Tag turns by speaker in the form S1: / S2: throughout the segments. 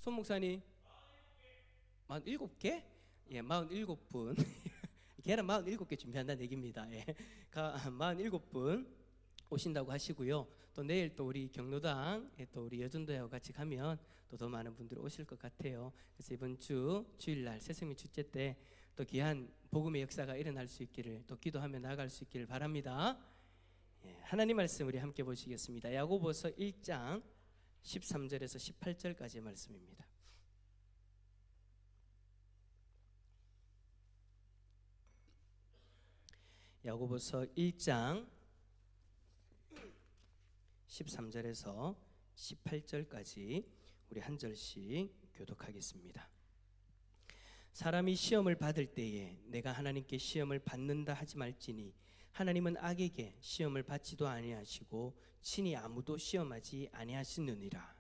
S1: 손 목사님 47개? 예, 47분. 계란 47개 준비한다는 얘기입니다. 예. 47분 오신다고 하시고요. 또 내일 또 우리 경로당에 또 우리 여전도회와 같이 가면 또 더 많은 분들이 오실 것 같아요. 그래서 이번 주 주일날 새생명 축제 때 또 귀한 복음의 역사가 일어날 수 있기를 또 기도하며 나아갈 수 있기를 바랍니다. 예, 하나님 말씀 우리 함께 보시겠습니다. 야고보서 1장 13절에서 18절까지의 말씀입니다. 야고보서 1장 13절에서 18절까지 우리 한 절씩 교독하겠습니다. 사람이 시험을 받을 때에 내가 하나님께 시험을 받는다 하지 말지니 하나님은 악에게 시험을 받지도 아니하시고 친히 아무도 시험하지 아니하시느니라.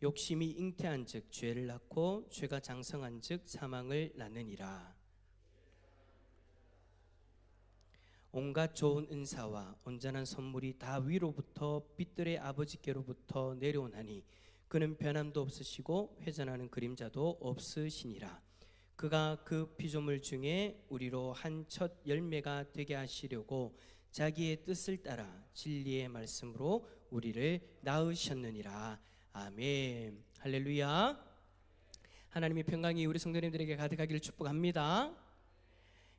S1: 욕심이 잉태한즉 죄를 낳고 죄가 장성한즉 사망을 낳느니라. 온갖 좋은 은사와 온전한 선물이 다 위로부터 빛들의 아버지께로부터 내려오나니 그는 변함도 없으시고 회전하는 그림자도 없으시니라. 그가 그 피조물 중에 우리로 한 첫 열매가 되게 하시려고 자기의 뜻을 따라 진리의 말씀으로 우리를 낳으셨느니라. 아멘. 할렐루야. 하나님의 평강이 우리 성도님들에게 가득하기를 축복합니다.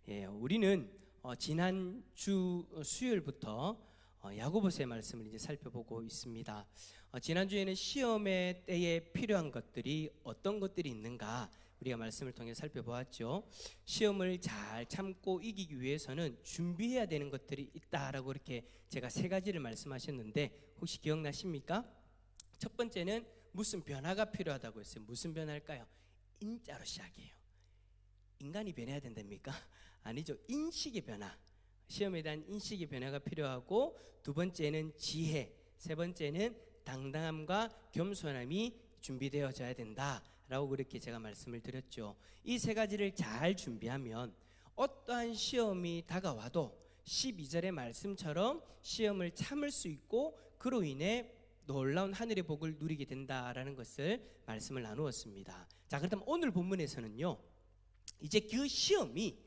S1: 예, 우리는 지난 주 수요일부터 야고보서의 말씀을 이제 살펴보고 있습니다. 지난주에는 시험의 때에 필요한 것들이 어떤 것들이 있는가 우리가 말씀을 통해 살펴보았죠. 시험을 잘 참고 이기기 위해서는 준비해야 되는 것들이 있다라고 이렇게 제가 세 가지를 말씀하셨는데 혹시 기억나십니까? 첫 번째는 무슨 변화가 필요하다고 했어요. 무슨 변화일까요? 인자로 시작해요. 인간이 변해야 된답니까? 아니죠. 인식의 변화. 시험에 대한 인식의 변화가 필요하고, 두 번째는 지혜, 세 번째는 당당함과 겸손함이 준비되어져야 된다라고 그렇게 제가 말씀을 드렸죠. 이 세 가지를 잘 준비하면 어떠한 시험이 다가와도 12절의 말씀처럼 시험을 참을 수 있고 그로 인해 놀라운 하늘의 복을 누리게 된다라는 것을 말씀을 나누었습니다. 자, 그렇다면 오늘 본문에서는요, 이제 그 시험이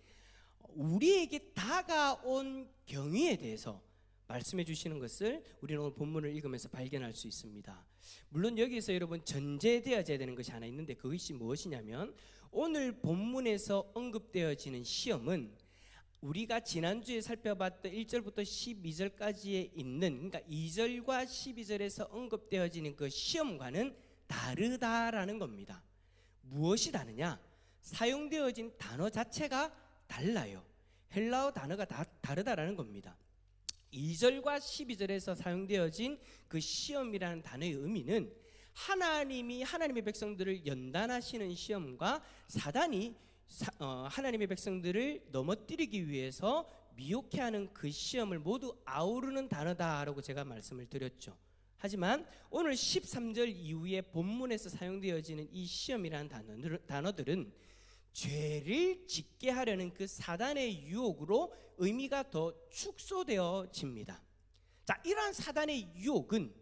S1: 우리에게 다가온 경위에 대해서 말씀해 주시는 것을 우리는 오늘 본문을 읽으면서 발견할 수 있습니다. 물론 여기서 여러분 전제되어져야 되는 것이 하나 있는데 그것이 무엇이냐면, 오늘 본문에서 언급되어지는 시험은 우리가 지난주에 살펴봤던 1절부터 12절까지에 있는, 그러니까 2절과 12절에서 언급되어지는 그 시험과는 다르다라는 겁니다. 무엇이 다르냐? 사용되어진 단어 자체가 달라요. 헬라어 단어가 다르다라는 겁니다. 2절과 12절에서 사용되어진 그 시험이라는 단어의 의미는 하나님이 하나님의 백성들을 연단하시는 시험과 사단이 하나님의 백성들을 넘어뜨리기 위해서 미혹해하는 그 시험을 모두 아우르는 단어다라고 제가 말씀을 드렸죠. 하지만 오늘 13절 이후에 본문에서 사용되어지는 이 시험이라는 단어들은 죄를 짓게 하려는 그 사단의 유혹으로 의미가 더 축소되어집니다. 자, 이러한 사단의 유혹은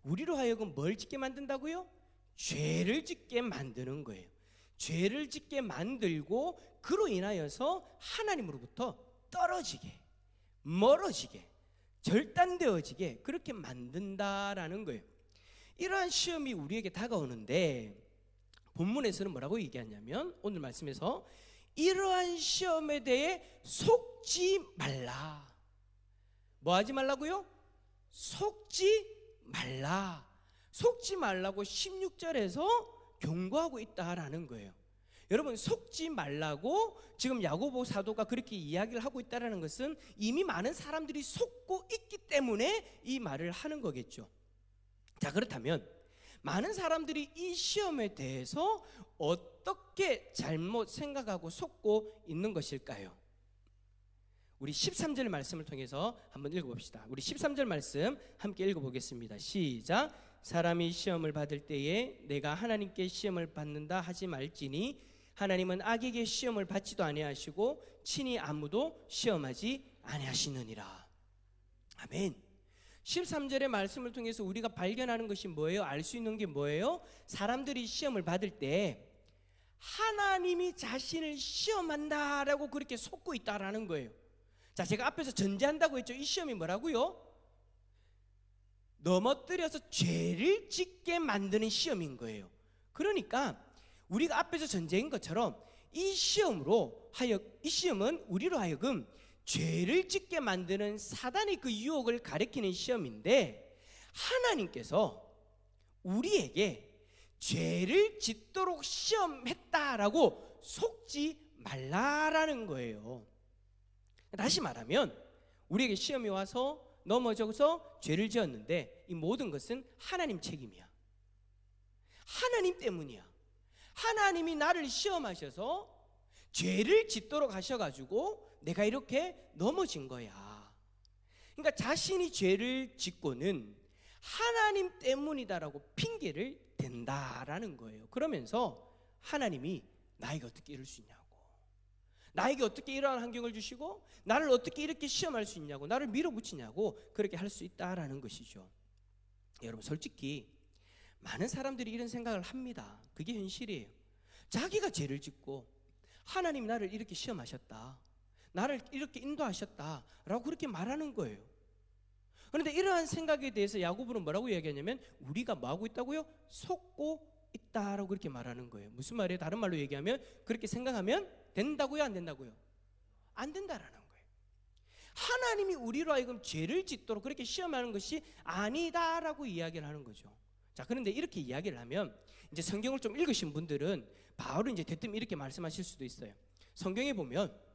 S1: 우리로 하여금 뭘 짓게 만든다고요? 죄를 짓게 만드는 거예요. 죄를 짓게 만들고 그로 인하여서 하나님으로부터 떨어지게, 멀어지게, 절단되어지게 그렇게 만든다라는 거예요. 이러한 시험이 우리에게 다가오는데 본문에서는 뭐라고 얘기하냐면, 오늘 말씀에서 이러한 시험에 대해 속지 말라. 뭐 하지 말라고요? 속지 말라. 속지 말라고 16절에서 경고하고 있다라는 거예요. 여러분, 속지 말라고 지금 야고보 사도가 그렇게 이야기를 하고 있다는 것은 이미 많은 사람들이 속고 있기 때문에 이 말을 하는 거겠죠. 자, 그렇다면 많은 사람들이 이 시험에 대해서 어떻게 잘못 생각하고 속고 있는 것일까요? 우리 13절 말씀을 통해서 한번 읽어봅시다. 우리 13절 말씀 함께 읽어보겠습니다. 시작. 사람이 시험을 받을 때에 내가 하나님께 시험을 받는다 하지 말지니 하나님은 악에게 시험을 받지도 아니하시고 친히 아무도 시험하지 아니하시느니라. 아멘. 13절의 말씀을 통해서 우리가 발견하는 것이 뭐예요? 알 수 있는 게 뭐예요? 사람들이 시험을 받을 때 하나님이 자신을 시험한다라고 그렇게 속고 있다라는 거예요. 자, 제가 앞에서 전제한다고 했죠. 이 시험이 뭐라고요? 넘어뜨려서 죄를 짓게 만드는 시험인 거예요. 그러니까 우리가 앞에서 전제인 것처럼 이 시험은 우리로 하여금 죄를 짓게 만드는 사단의 그 유혹을 가리키는 시험인데, 하나님께서 우리에게 죄를 짓도록 시험했다라고 속지 말라라는 거예요. 다시 말하면 우리에게 시험이 와서 넘어져서 죄를 지었는데 이 모든 것은 하나님 책임이야. 하나님 때문이야. 하나님이 나를 시험하셔서 죄를 짓도록 하셔가지고 내가 이렇게 넘어진 거야. 그러니까 자신이 죄를 짓고는 하나님 때문이다라고 핑계를 댄다라는 거예요. 그러면서 하나님이 나에게 어떻게 이럴 수 있냐고, 나에게 어떻게 이러한 환경을 주시고 나를 어떻게 이렇게 시험할 수 있냐고, 나를 밀어붙이냐고 그렇게 할 수 있다라는 것이죠. 여러분, 솔직히 많은 사람들이 이런 생각을 합니다. 그게 현실이에요. 자기가 죄를 짓고 하나님이 나를 이렇게 시험하셨다, 나를 이렇게 인도하셨다라고 그렇게 말하는 거예요. 그런데 이러한 생각에 대해서 야고보는 뭐라고 이야기하냐면 우리가 뭐하고 있다고요? 속고 있다라고 그렇게 말하는 거예요. 무슨 말이에요? 다른 말로 얘기하면 그렇게 생각하면 된다고요? 안 된다고요? 안 된다라는 거예요. 하나님이 우리로 하여금 죄를 짓도록 그렇게 시험하는 것이 아니다라고 이야기를 하는 거죠. 자, 그런데 이렇게 이야기를 하면 이제 성경을 좀 읽으신 분들은 바로 이제 대뜸 이렇게 말씀하실 수도 있어요. 성경에 보면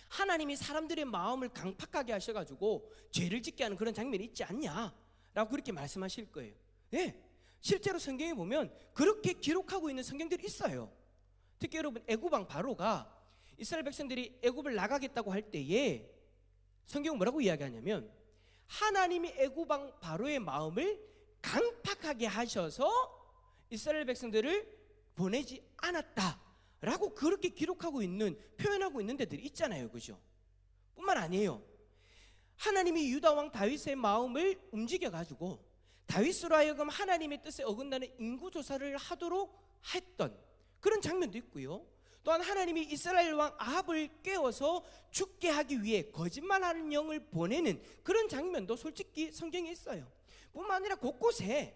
S1: 하나님이 사람들의 마음을 강팍하게 하셔가지고 죄를 짓게 하는 그런 장면이 있지 않냐라고 그렇게 말씀하실 거예요. 네, 실제로 성경에 보면 그렇게 기록하고 있는 성경들이 있어요. 특히 여러분, 애굽왕 바로가 이스라엘 백성들이 애굽을 나가겠다고 할 때에 성경은 뭐라고 이야기하냐면 하나님이 애굽왕 바로의 마음을 강팍하게 하셔서 이스라엘 백성들을 보내지 않았다라고 그렇게 기록하고 있는, 표현하고 있는 데들이 있잖아요. 그죠? 뿐만 아니에요. 하나님이 유다왕 다윗의 마음을 움직여가지고 다윗으로 하여금 하나님의 뜻에 어긋나는 인구조사를 하도록 했던 그런 장면도 있고요. 또한 하나님이 이스라엘 왕 아합을 깨워서 죽게 하기 위해 거짓말하는 영을 보내는 그런 장면도 솔직히 성경에 있어요. 뿐만 아니라 곳곳에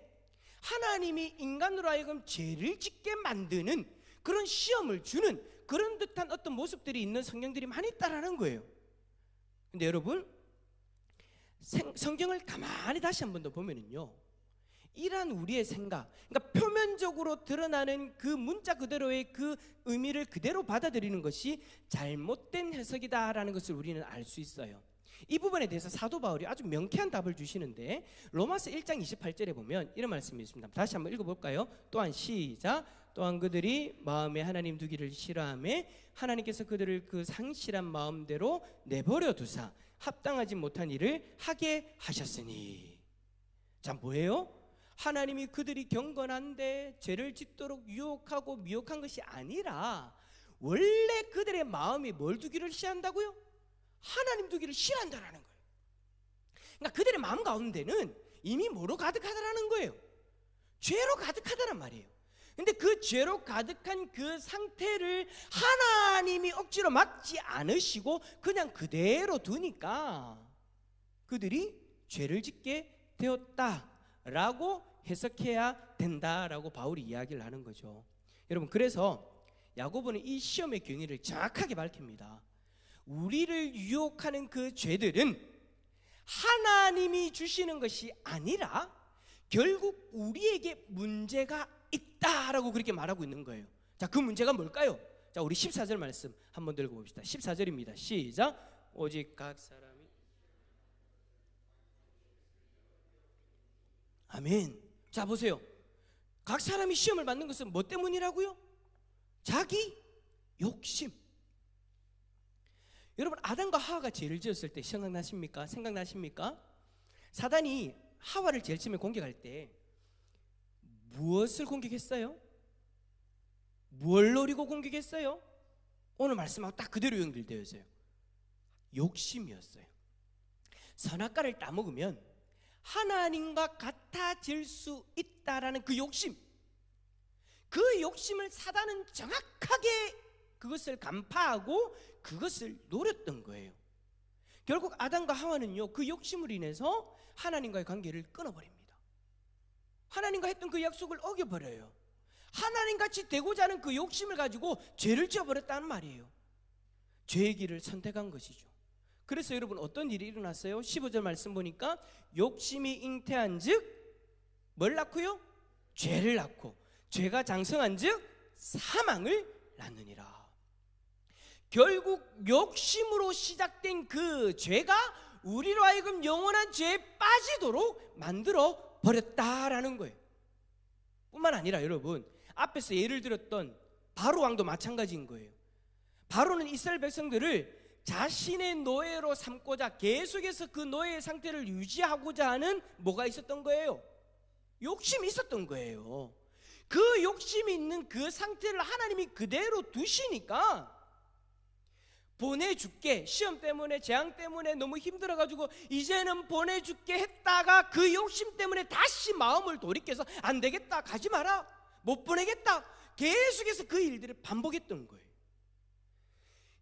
S1: 하나님이 인간으로 하여금 죄를 짓게 만드는 그런 시험을 주는 그런 듯한 어떤 모습들이 있는 성경들이 많이 있다라는 거예요. 근데 여러분, 성경을 가만히 다시 한 번 더 보면은요, 이러한 우리의 생각, 그러니까 표면적으로 드러나는 그 문자 그대로의 그 의미를 그대로 받아들이는 것이 잘못된 해석이다라는 것을 우리는 알 수 있어요. 이 부분에 대해서 사도 바울이 아주 명쾌한 답을 주시는데 로마서 1장 28절에 보면 이런 말씀이 있습니다. 다시 한번 읽어볼까요? 또한 시작. 또한 그들이 마음에 하나님 두기를 싫어하며 하나님께서 그들을 그 상실한 마음대로 내버려 두사 합당하지 못한 일을 하게 하셨으니. 자, 뭐예요? 하나님이 그들이 경건한데 죄를 짓도록 유혹하고 미혹한 것이 아니라 원래 그들의 마음이 뭘 두기를 싫어한다고요? 하나님 두기를 싫어한다라는 거예요. 그러니까 그들의 마음 가운데는 이미 뭐로 가득하다라는 거예요? 죄로 가득하다란 말이에요. 근데 그 죄로 가득한 그 상태를 하나님이 억지로 막지 않으시고 그냥 그대로 두니까 그들이 죄를 짓게 되었다라고 해석해야 된다라고 바울이 이야기를 하는 거죠. 여러분, 그래서 야고보는 이 시험의 경위를 정확하게 밝힙니다. 우리를 유혹하는 그 죄들은 하나님이 주시는 것이 아니라 결국 우리에게 문제가 있다라고 그렇게 말하고 있는 거예요. 자, 그 문제가 뭘까요? 자, 우리 14절 말씀 한번 들고 봅시다. 14절입니다. 시작. 오직 각 사람이 아멘. 자, 보세요. 각 사람이 시험을 받는 것은 뭐 때문이라고요? 자기 욕심. 여러분, 아담과 하와가 죄를 지었을 때 생각나십니까? 사단이 하와를 제일 처음에 공격할 때 무엇을 공격했어요? 뭘 노리고 공격했어요? 오늘 말씀하고 딱 그대로 연결되어 있어요. 욕심이었어요. 선악과를 따먹으면 하나님과 같아질 수 있다라는 그 욕심, 그 욕심을 사단은 정확하게 그것을 간파하고 그것을 노렸던 거예요. 결국 아담과 하와는요, 그 욕심으로 인해서 하나님과의 관계를 끊어버립니다. 하나님과 했던 그 약속을 어겨버려요. 하나님같이 되고자 하는 그 욕심을 가지고 죄를 지어버렸다는 말이에요. 죄의 길을 선택한 것이죠. 그래서 여러분 어떤 일이 일어났어요? 15절 말씀 보니까 욕심이 잉태한 즉 뭘 낳고요? 죄를 낳고, 죄가 장성한 즉 사망을 낳느니라. 결국 욕심으로 시작된 그 죄가 우리로 하여금 영원한 죄에 빠지도록 만들어 버렸다라는 거예요. 뿐만 아니라 여러분, 앞에서 예를 들었던 바로 왕도 마찬가지인 거예요. 바로는 이스라엘 백성들을 자신의 노예로 삼고자 계속해서 그 노예의 상태를 유지하고자 하는 뭐가 있었던 거예요? 욕심이 있었던 거예요. 그 욕심이 있는 그 상태를 하나님이 그대로 두시니까 보내줄게, 시험 때문에 재앙 때문에 너무 힘들어가지고 이제는 보내줄게 했다가 그 욕심 때문에 다시 마음을 돌이켜서 안 되겠다, 가지 마라, 못 보내겠다, 계속해서 그 일들을 반복했던 거예요.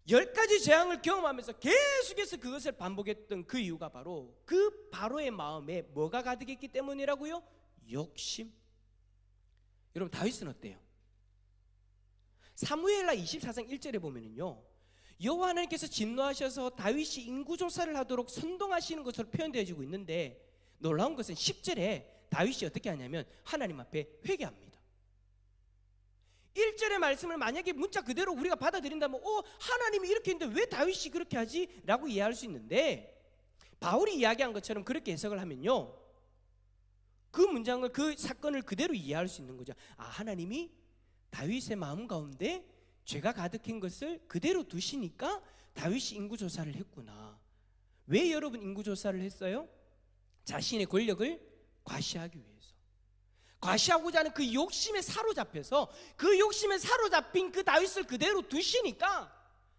S1: 10가지 재앙을 경험하면서 계속해서 그것을 반복했던 그 이유가 바로 그 바로의 마음에 뭐가 가득했기 때문이라고요? 욕심. 여러분 다윗은 어때요? 사무엘하 24장 1절에 보면은요, 여호와 하나님께서 진노하셔서 다윗이 인구조사를 하도록 선동하시는 것으로 표현되어지고 있는데, 놀라운 것은 10절에 다윗이 어떻게 하냐면 하나님 앞에 회개합니다. 1절의 말씀을 만약에 문자 그대로 우리가 받아들인다면 하나님이 이렇게 했는데 왜 다윗이 그렇게 하지? 라고 이해할 수 있는데, 바울이 이야기한 것처럼 그렇게 해석을 하면요, 그 문장을, 그 사건을 그대로 이해할 수 있는 거죠. 아, 하나님이 다윗의 마음 가운데 죄가 가득한 것을 그대로 두시니까 다윗이 인구조사를 했구나. 왜 여러분 인구조사를 했어요? 자신의 권력을 과시하기 위해서, 과시하고자 하는 그 욕심에 사로잡혀서 그 욕심에 사로잡힌 그 다윗을 그대로 두시니까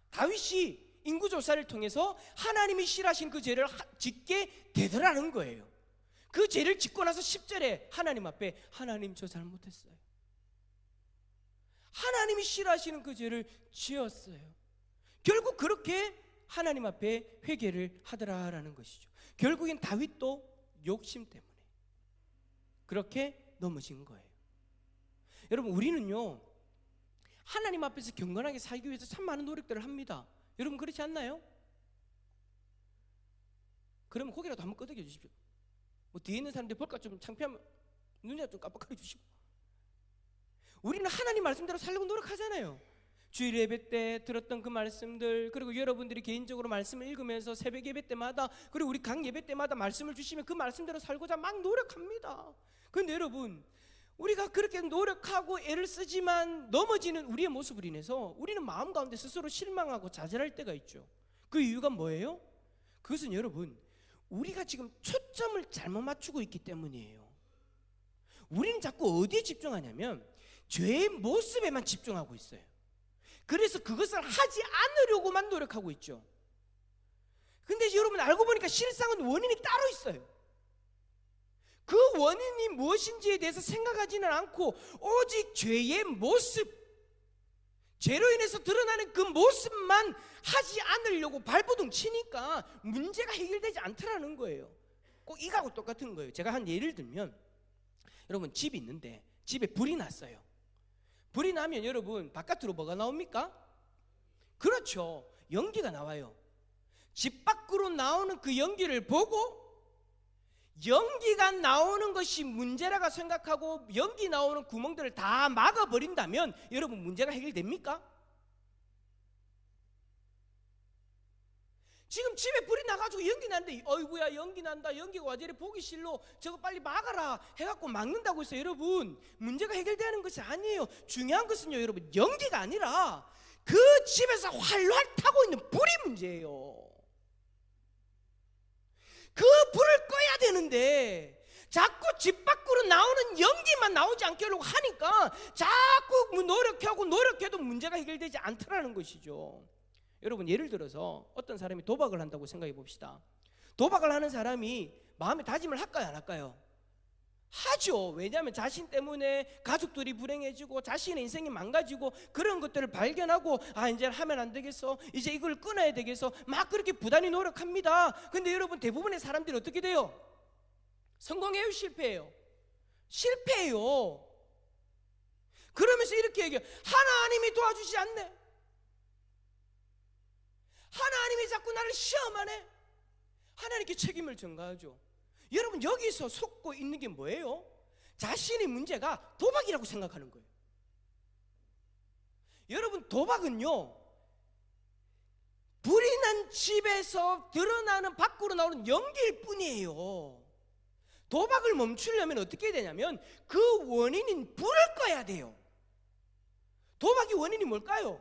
S1: 다윗이 인구조사를 통해서 하나님이 싫어하신 그 죄를 짓게 되더라는 거예요. 그 죄를 짓고 나서 10절에 하나님 앞에 하나님 저 잘못했어요, 하나님이 싫어하시는 그 죄를 지었어요. 결국 그렇게 하나님 앞에 회개를 하더라라는 것이죠. 결국엔 다윗도 욕심 때문에 그렇게 넘어진 거예요. 여러분 우리는요, 하나님 앞에서 경건하게 살기 위해서 참 많은 노력들을 합니다. 여러분 그렇지 않나요? 그러면 고개라도 한번 끄덕여 주십시오. 뭐 뒤에 있는 사람들 볼까 좀 창피하면 눈이라도 좀 깜빡거려 주시고. 우리는 하나님 말씀대로 살려고 노력하잖아요. 주일 예배 때 들었던 그 말씀들, 그리고 여러분들이 개인적으로 말씀을 읽으면서 새벽 예배 때마다, 그리고 우리 강 예배 때마다 말씀을 주시면 그 말씀대로 살고자 막 노력합니다. 그런데 여러분, 우리가 그렇게 노력하고 애를 쓰지만 넘어지는 우리의 모습을 인해서 우리는 마음 가운데 스스로 실망하고 좌절할 때가 있죠. 그 이유가 뭐예요? 그것은 여러분, 우리가 지금 초점을 잘못 맞추고 있기 때문이에요. 우리는 자꾸 어디에 집중하냐면 죄의 모습에만 집중하고 있어요. 그래서 그것을 하지 않으려고만 노력하고 있죠. 근데 여러분 알고 보니까 실상은 원인이 따로 있어요. 그 원인이 무엇인지에 대해서 생각하지는 않고 오직 죄의 모습, 죄로 인해서 드러나는 그 모습만 하지 않으려고 발버둥 치니까 문제가 해결되지 않더라는 거예요. 꼭 이거하고 똑같은 거예요. 제가 한 예를 들면, 여러분 집이 있는데 집에 불이 났어요. 불이 나면 여러분 바깥으로 뭐가 나옵니까? 그렇죠, 연기가 나와요. 집 밖으로 나오는 그 연기를 보고 연기가 나오는 것이 문제라고 생각하고 연기 나오는 구멍들을 다 막아버린다면 여러분 문제가 해결됩니까? 지금 집에 불이 나가지고 연기 나는데 어이구야 연기 난다, 연기가 와 저리 보기 싫어, 저거 빨리 막아라 해갖고 막는다고 해서 여러분 문제가 해결되는 것이 아니에요. 중요한 것은요 여러분, 연기가 아니라 그 집에서 활활 타고 있는 불이 문제예요. 그 불을 꺼야 되는데 자꾸 집 밖으로 나오는 연기만 나오지 않게 하려고 하니까 자꾸 노력하고 노력해도 문제가 해결되지 않더라는 것이죠. 여러분 예를 들어서 어떤 사람이 도박을 한다고 생각해 봅시다. 도박을 하는 사람이 마음의 다짐을 할까요, 안 할까요? 하죠. 왜냐하면 자신 때문에 가족들이 불행해지고 자신의 인생이 망가지고 그런 것들을 발견하고 이제 하면 안 되겠어, 이제 이걸 끊어야 되겠어, 막 그렇게 부단히 노력합니다. 근데 여러분, 대부분의 사람들이 어떻게 돼요? 성공해요, 실패해요? 실패해요. 그러면서 이렇게 얘기해요. 하나님이 도와주지 않네, 하나님이 자꾸 나를 시험하네. 하나님께 책임을 전가하죠. 여러분, 여기서 속고 있는 게 뭐예요? 자신의 문제가 도박이라고 생각하는 거예요. 여러분, 도박은요, 불이 난 집에서 드러나는, 밖으로 나오는 연기일 뿐이에요. 도박을 멈추려면 어떻게 해야 되냐면 그 원인인 불을 꺼야 돼요. 도박의 원인이 뭘까요?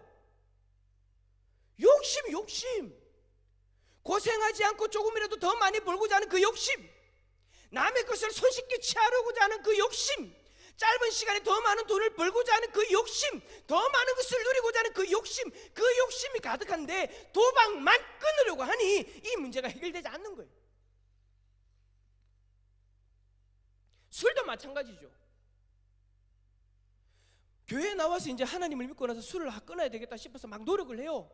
S1: 욕심. 고생하지 않고 조금이라도 더 많이 벌고자 하는 그 욕심, 남의 것을 손쉽게 취하려고자 하는 그 욕심, 짧은 시간에 더 많은 돈을 벌고자 하는 그 욕심, 더 많은 것을 누리고자 하는 그 욕심, 그 욕심이 가득한데 도박만 끊으려고 하니 이 문제가 해결되지 않는 거예요. 술도 마찬가지죠. 교회에 나와서 이제 하나님을 믿고 나서 술을 끊어야 되겠다 싶어서 막 노력을 해요.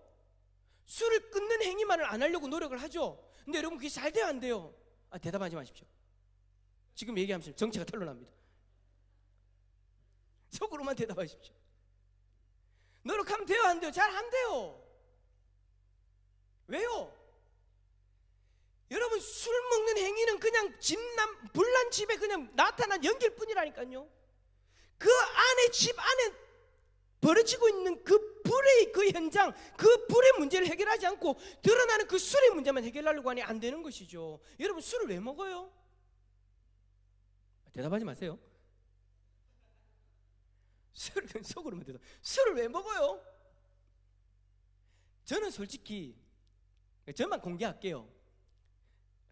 S1: 술을 끊는 행위만을 안 하려고 노력을 하죠. 근데 여러분, 그게 잘 돼요, 안 돼요? 대답하지 마십시오. 지금 얘기하면 정체가 탄로납니다. 속으로만 대답하십시오. 노력하면 돼요, 안 돼요? 잘 안 돼요. 왜요? 여러분, 술 먹는 행위는 그냥 불난 집에 그냥 나타난 연기일 뿐이라니까요. 그 안에, 집 안에 벌어지고 있는 그 불의 그 현장, 그 불의 문제를 해결하지 않고 드러나는 그 술의 문제만 해결하려고 하니 안 되는 것이죠. 여러분, 술을 왜 먹어요? 대답하지 마세요. 술을 속으로만 대답. 술을 왜 먹어요? 저는 솔직히 저만 공개할게요.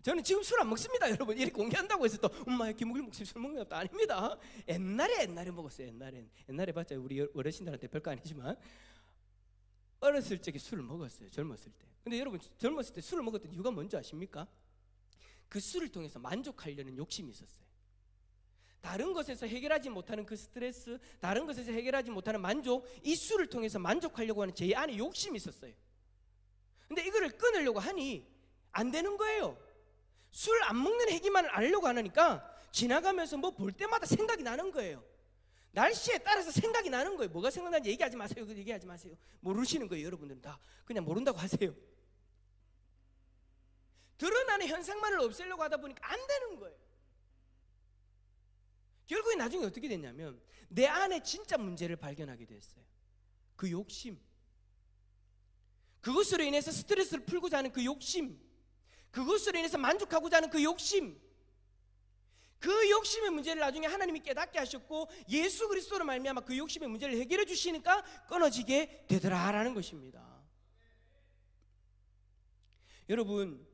S1: 저는 지금 술 안 먹습니다, 여러분. 이렇게 공개한다고 해서 또 엄마 김국일 목사님 술 먹는 것도 아닙니다. 옛날에 먹었어요. 옛날에 봤자 우리 어르신들한테 별거 아니지만 어렸을 적에 술을 먹었어요, 젊었을 때. 근데 여러분, 젊었을 때 술을 먹었던 이유가 뭔지 아십니까? 그 술을 통해서 만족하려는 욕심이 있었어요. 다른 것에서 해결하지 못하는 그 스트레스, 다른 것에서 해결하지 못하는 만족, 이 술을 통해서 만족하려고 하는 제 안에 욕심이 있었어요. 근데 이거를 끊으려고 하니 안 되는 거예요. 술 안 먹는 행위만 하려고 하니까 지나가면서 뭐 볼 때마다 생각이 나는 거예요. 날씨에 따라서 생각이 나는 거예요. 뭐가 생각나는지 얘기하지 마세요. 얘기하지 마세요. 모르시는 거예요. 여러분들은 다 그냥 모른다고 하세요. 드러나는 현상만을 없애려고 하다 보니까 안 되는 거예요. 결국에 나중에 어떻게 됐냐면 내 안에 진짜 문제를 발견하게 됐어요. 그 욕심, 그것으로 인해서 스트레스를 풀고자 하는 그 욕심, 그것으로 인해서 만족하고자 하는 그 욕심, 그 욕심의 문제를 나중에 하나님이 깨닫게 하셨고 예수 그리스도로 말미암아 그 욕심의 문제를 해결해 주시니까 끊어지게 되더라라는 것입니다. 여러분,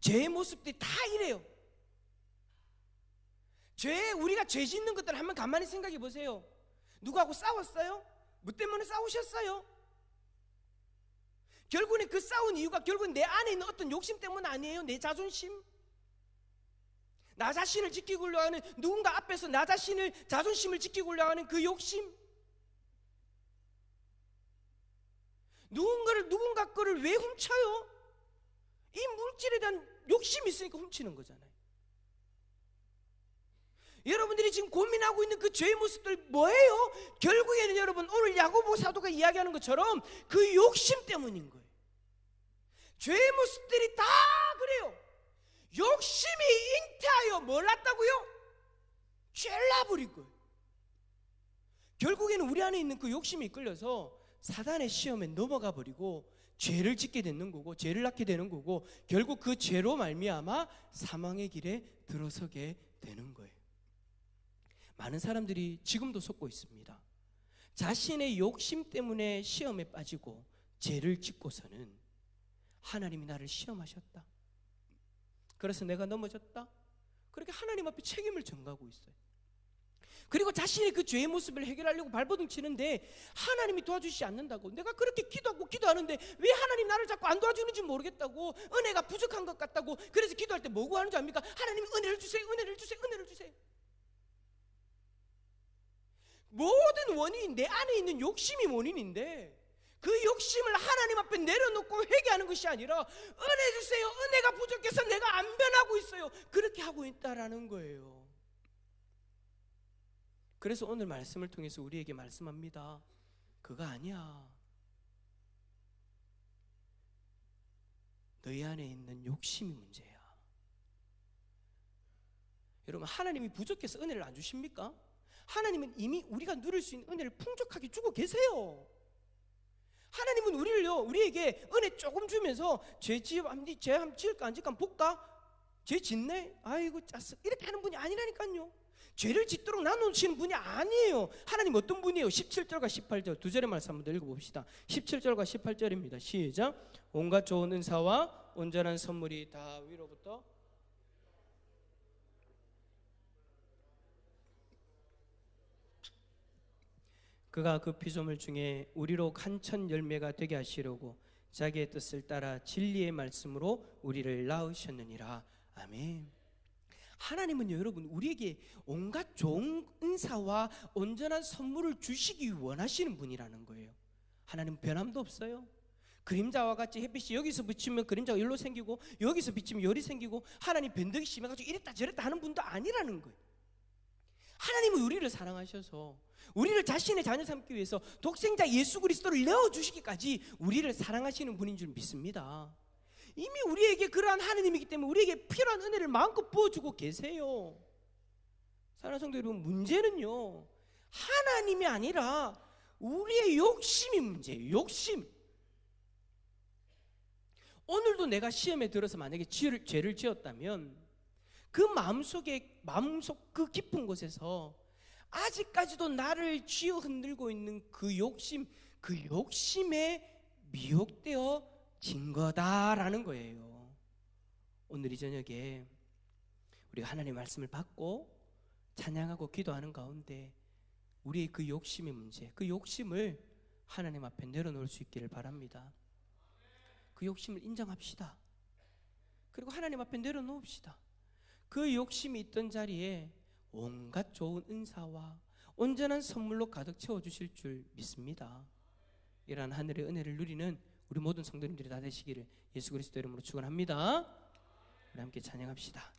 S1: 죄의 모습들이 다 이래요. 우리가 죄 짓는 것들을 한번 가만히 생각해 보세요. 누구하고 싸웠어요? 뭐 때문에 싸우셨어요? 결국은 그 싸운 이유가 결국은 내 안에 있는 어떤 욕심 때문 아니에요? 내 자존심? 나 자신을 지키고 하는, 누군가 앞에서 나 자존심을 지키고 하는 그 욕심? 누군가 거를 왜 훔쳐요? 이 물질에 대한 욕심이 있으니까 훔치는 거잖아요. 여러분들이 지금 고민하고 있는 그 죄의 모습들 뭐예요? 결국에는 여러분, 오늘 야고보 사도가 이야기하는 것처럼 그 욕심 때문인 거예요. 죄의 모습들이 다 그래요. 욕심이 잉태하여 뭘 났다고요? 죄를 낳아버린 거예요. 결국에는 우리 안에 있는 그 욕심이 이끌려서 사단의 시험에 넘어가 버리고 죄를 짓게 되는 거고, 죄를 낳게 되는 거고, 결국 그 죄로 말미암아 사망의 길에 들어서게 되는 거예요. 많은 사람들이 지금도 속고 있습니다. 자신의 욕심 때문에 시험에 빠지고 죄를 짓고서는 하나님이 나를 시험하셨다, 그래서 내가 넘어졌다, 그렇게 하나님 앞에 책임을 전가하고 있어요.
S2: 그리고 자신의 그 죄의 모습을 해결하려고 발버둥 치는데 하나님이 도와주시지 않는다고. 내가 그렇게 기도하고 기도하는데 왜 하나님 나를 자꾸 안 도와주는지 모르겠다고, 은혜가 부족한 것 같다고. 그래서 기도할 때 뭐 구하는 줄 압니까? 하나님 은혜를 주세요, 은혜를 주세요, 은혜를 주세요. 모든 원인이 내 안에 있는 욕심이 원인인데, 그 욕심을 하나님 앞에 내려놓고 회개하는 것이 아니라 은혜 주세요, 은혜가 부족해서 내가 안 변하고 있어요, 그렇게 하고 있다라는 거예요. 그래서 오늘 말씀을 통해서 우리에게 말씀합니다. 그거 아니야. 너희 안에 있는 욕심이 문제야. 여러분, 하나님이 부족해서 은혜를 안 주십니까? 하나님은 이미 우리가 누릴 수 있는 은혜를 풍족하게 주고 계세요. 하나님은 우리에게 은혜 조금 주면서 죄 한번 지을까 안 지을까 한번 볼까? 죄 짓네? 아이고 짰어, 이렇게 하는 분이 아니라니까요. 죄를 짓도록 나누시는 분이 아니에요. 하나님 어떤 분이에요? 17절과 18절 두 절의 말씀 한번 읽어봅시다. 17절과 18절입니다. 시작. 온갖 좋은 은사와 온전한 선물이 다 위로부터 그가 그 피조물 중에 우리로 간천 열매가 되게 하시려고 자기의 뜻을 따라 진리의 말씀으로 우리를 낳으셨느니라. 아멘. 하나님은요, 여러분, 우리에게 온갖 좋은 은사와 온전한 선물을 주시기 원하시는 분이라는 거예요. 하나님 변함도 없어요. 그림자와 같이 햇빛이 여기서 비치면 그림자가 여기로 생기고, 여기서 비치면 열이 생기고, 하나님 변덕이 심해가지고 이랬다 저랬다 하는 분도 아니라는 거예요. 하나님은 우리를 사랑하셔서 우리를 자신의 자녀 삼기 위해서 독생자 예수 그리스도를 내어주시기까지 우리를 사랑하시는 분인 줄 믿습니다. 이미 우리에게 그러한 하나님이기 때문에 우리에게 필요한 은혜를 마음껏 부어주고 계세요. 사랑하는 성도 여러분, 문제는요, 하나님이 아니라 우리의 욕심이 문제예요. 욕심. 오늘도 내가 시험에 들어서 만약에 죄를 지었다면 그 마음속 그 깊은 곳에서 아직까지도 나를 쥐어 흔들고 있는 그 욕심에 미혹되어진 거다라는 거예요. 오늘 이 저녁에 우리가 하나님의 말씀을 받고 찬양하고 기도하는 가운데 우리의 그 욕심의 문제, 그 욕심을 하나님 앞에 내려놓을 수 있기를 바랍니다. 그 욕심을 인정합시다. 그리고 하나님 앞에 내려놓읍시다. 그 욕심이 있던 자리에 온갖 좋은 은사와 온전한 선물로 가득 채워주실 줄 믿습니다. 이러한 하늘의 은혜를 누리는 우리 모든 성도님들이 다 되시기를 예수 그리스도 이름으로 축원합니다. 우리 함께 찬양합시다.